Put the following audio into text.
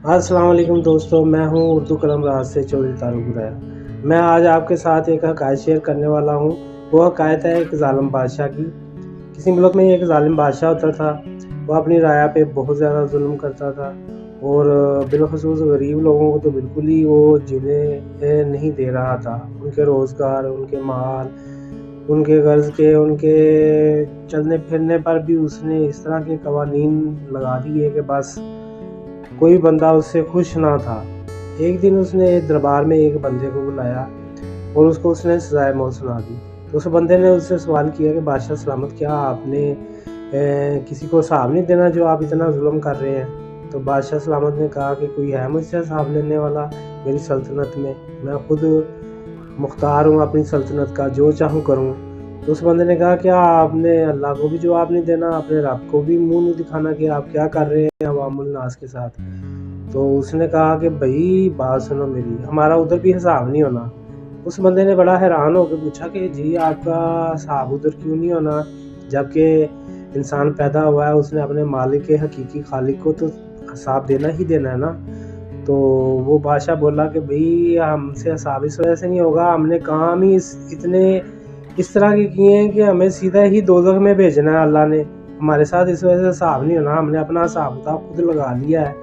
السلام علیکم دوستو، میں ہوں اردو قلم راز سے چودھری طارق الرحیٰ۔ میں آج آپ کے ساتھ ایک حکایت شیئر کرنے والا ہوں۔ وہ حکایت ہے ایک ظالم بادشاہ کی۔ کسی ملک میں ایک ظالم بادشاہ ہوتا تھا۔ وہ اپنی رعایا پہ بہت زیادہ ظلم کرتا تھا اور بالخصوص غریب لوگوں کو تو بالکل ہی وہ جینے نہیں دے رہا تھا۔ ان کے روزگار، ان کے مال، ان کے غرض کے، ان کے چلنے پھرنے پر بھی اس نے اس طرح کے قوانین لگا دیے کہ بس کوئی بندہ اس سے خوش نہ تھا۔ ایک دن اس نے دربار میں ایک بندے کو بلایا اور اس کو اس نے سزائے موت سنا دی۔ تو اس بندے نے اس سے سوال کیا کہ بادشاہ سلامت، کیا آپ نے کسی کو حساب نہیں دینا جو آپ اتنا ظلم کر رہے ہیں؟ تو بادشاہ سلامت نے کہا کہ کوئی ہے مجھ سے حساب لینے والا میری سلطنت میں خود مختار ہوں اپنی سلطنت کا، جو چاہوں کروں۔ تو اس بندے نے کہا کیا آپ نے اللہ کو بھی جواب نہیں دینا، اپنے رب کو بھی منہ نہیں دکھانا کہ آپ کیا کر رہے ہیں عوام الناس کے ساتھ؟ تو اس نے کہا کہ بھائی بات سنو میری، ہمارا ادھر بھی حساب نہیں ہونا۔ اس بندے نے بڑا حیران ہو کے پوچھا کہ جی آپ کا حساب ادھر کیوں نہیں ہونا، جبکہ انسان پیدا ہوا ہے اس نے اپنے مالک کے حقیقی خالق کو تو حساب دینا ہی دینا ہے نا۔ تو وہ بادشاہ بولا کہ بھئی ہم سے حساب اس وجہ سے نہیں ہوگا، ہم نے کام ہی اتنے اس طرح کے کیے ہیں کہ ہمیں سیدھا ہی دوزخ میں بھیجنا ہے اللہ نے، ہمارے ساتھ اس وجہ سے حساب نہیں ہونا، ہم نے اپنا حساب کتاب خود لگا لیا ہے۔